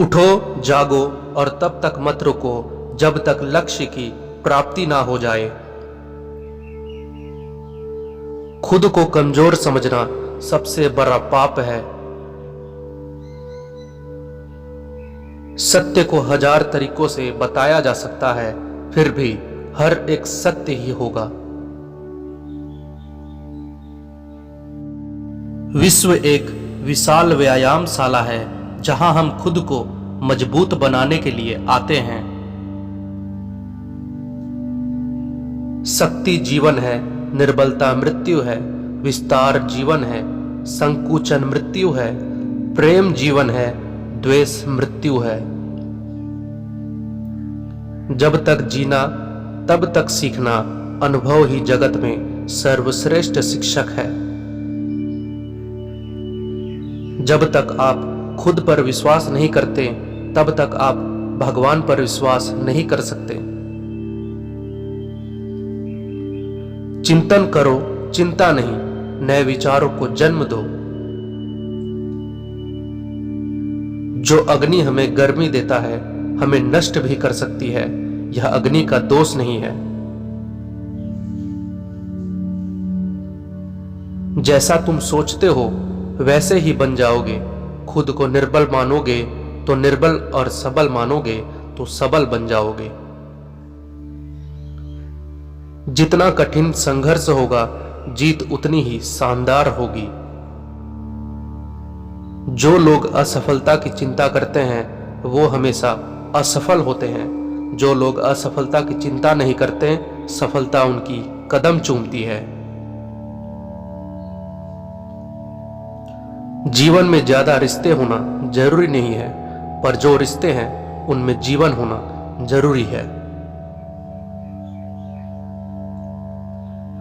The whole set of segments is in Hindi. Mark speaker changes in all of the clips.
Speaker 1: उठो, जागो और तब तक मत रुको जब तक लक्ष्य की प्राप्ति ना हो जाए। खुद को कमजोर समझना सबसे बड़ा पाप है। सत्य को 1000 तरीकों से बताया जा सकता है, फिर भी हर एक सत्य ही होगा। विश्व एक विशाल व्यायामशाला है जहां हम खुद को मजबूत बनाने के लिए आते हैं। शक्ति जीवन है, निर्बलता मृत्यु है, विस्तार जीवन है, संकुचन मृत्यु है, प्रेम जीवन है, द्वेष मृत्यु है। जब तक जीना तब तक सीखना, अनुभव ही जगत में सर्वश्रेष्ठ शिक्षक है। जब तक आप खुद पर विश्वास नहीं करते तब तक आप भगवान पर विश्वास नहीं कर सकते। चिंतन करो, चिंता नहीं, नए विचारों को जन्म दो। जो अग्नि हमें गर्मी देता है हमें नष्ट भी कर सकती है, यह अग्नि का दोष नहीं है। जैसा तुम सोचते हो वैसे ही बन जाओगे। खुद को निर्बल मानोगे तो निर्बल, और सबल मानोगे तो सबल बन जाओगे। जितना कठिन संघर्ष होगा जीत उतनी ही शानदार होगी। जो लोग असफलता की चिंता करते हैं वो हमेशा असफल होते हैं। जो लोग असफलता की चिंता नहीं करते, सफलता उनकी कदम चूमती है। जीवन में ज्यादा रिश्ते होना जरूरी नहीं है, पर जो रिश्ते हैं उनमें जीवन होना जरूरी है।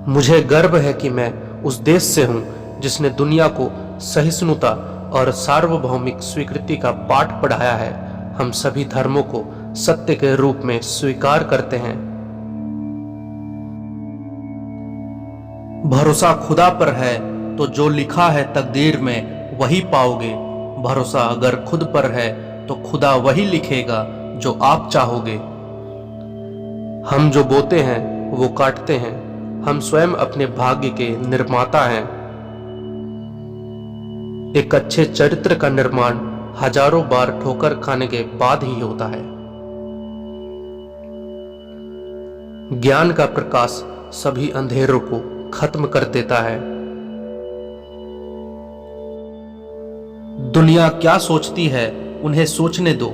Speaker 1: मुझे गर्व है कि मैं उस देश से हूं जिसने दुनिया को सहिष्णुता और सार्वभौमिक स्वीकृति का पाठ पढ़ाया है। हम सभी धर्मों को सत्य के रूप में स्वीकार करते हैं। भरोसा खुदा पर है तो जो लिखा है तकदीर में वही पाओगे। भरोसा अगर खुद पर है तो खुदा वही लिखेगा जो आप चाहोगे। हम जो बोते हैं वो काटते हैं। हम स्वयं अपने भाग्य के निर्माता हैं। एक अच्छे चरित्र का निर्माण हजारों बार ठोकर खाने के बाद ही होता है। ज्ञान का प्रकाश सभी अंधेरों को खत्म कर देता है। दुनिया क्या सोचती है उन्हें सोचने दो।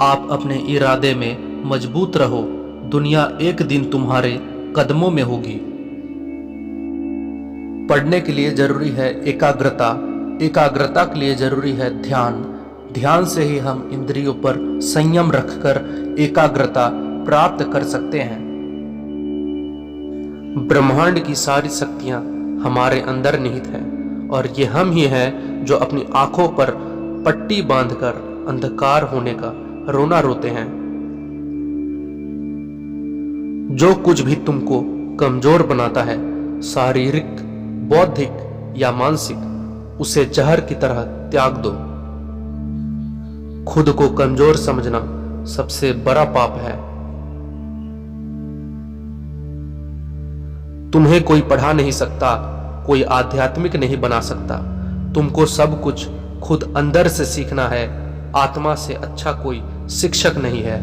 Speaker 1: आप अपने इरादे में मजबूत रहो। दुनिया एक दिन तुम्हारे कदमों में होगी। पढ़ने के लिए जरूरी है एकाग्रता, एकाग्रता के लिए जरूरी है ध्यान, ध्यान से ही हम इंद्रियों पर संयम रखकर एकाग्रता प्राप्त कर सकते हैं। ब्रह्मांड की सारी शक्तियां हमारे अंदर निहित हैं और ये हम ही हैं जो अपनी आंखों पर पट्टी बांधकर अंधकार होने का रोना रोते हैं। जो कुछ भी तुमको कमजोर बनाता है, शारीरिक, बौद्धिक या मानसिक, उसे जहर की तरह त्याग दो। खुद को कमजोर समझना सबसे बड़ा पाप है। तुम्हें कोई पढ़ा नहीं सकता, कोई आध्यात्मिक नहीं बना सकता। तुमको सब कुछ खुद अंदर से सीखना है। आत्मा से अच्छा कोई शिक्षक नहीं है।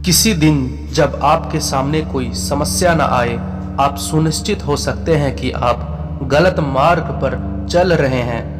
Speaker 1: किसी दिन जब आपके सामने कोई समस्या न आए, आप सुनिश्चित हो सकते हैं कि आप गलत मार्ग पर चल रहे हैं।